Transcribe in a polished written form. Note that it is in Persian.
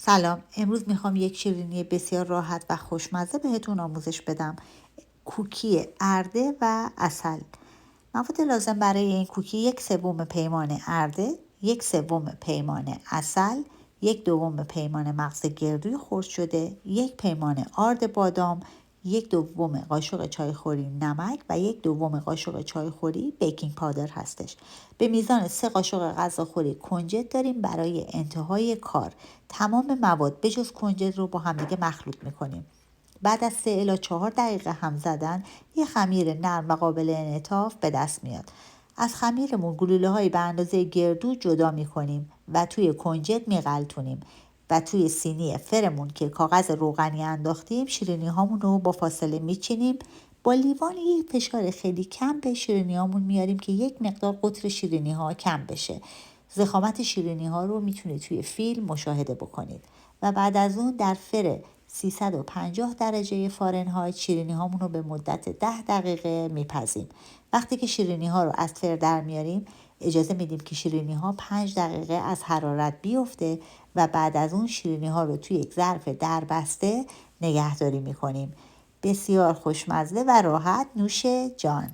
سلام. امروز میخوام یک شیرینی بسیار راحت و خوشمزه بهتون آموزش بدم. کوکی ارده و عسل. مواد لازم برای این کوکی 1/3 پیمانه ارده، 1/3 پیمانه عسل، 1/2 پیمانه مغز گردوی خرد شده، 1 پیمانه آرد بادام، 1/2 قاشق چایخوری نمک و 1/2 قاشق چایخوری بیکینگ پاودر هستش. به میزان 3 قاشق غذاخوری کنجد داریم برای انتهای کار. تمام مواد بجز کنجد رو با همدیگه مخلوط میکنیم. بعد از 3 الی 4 دقیقه هم زدن یه خمیر نرم و قابل انعطاف به دست میاد. از خمیرمون گلوله هایی به اندازه گردو جدا میکنیم و توی کنجد میغلطونیم و توی سینی فرمون که کاغذ روغنی انداختیم شیرینی هامون رو با فاصله میچینیم. با لیوان یک فشار خیلی کم به شیرینی هامون میاریم که یک مقدار قطر شیرینی ها کم بشه. ضخامت شیرینی ها رو میتونید توی فیلم مشاهده بکنید و بعد از اون در فر 350 درجه فارنهایت شیرینی هامون رو به مدت 10 دقیقه میپزیم. وقتی که شیرینی ها رو از فر در میاریم اجازه میدیم که شیرینی ها 5 دقیقه از حرارت بیفته و بعد از اون شیرینی ها رو توی یک ظرف دربسته نگهداری میکنیم. بسیار خوشمزه و راحت نوش جان.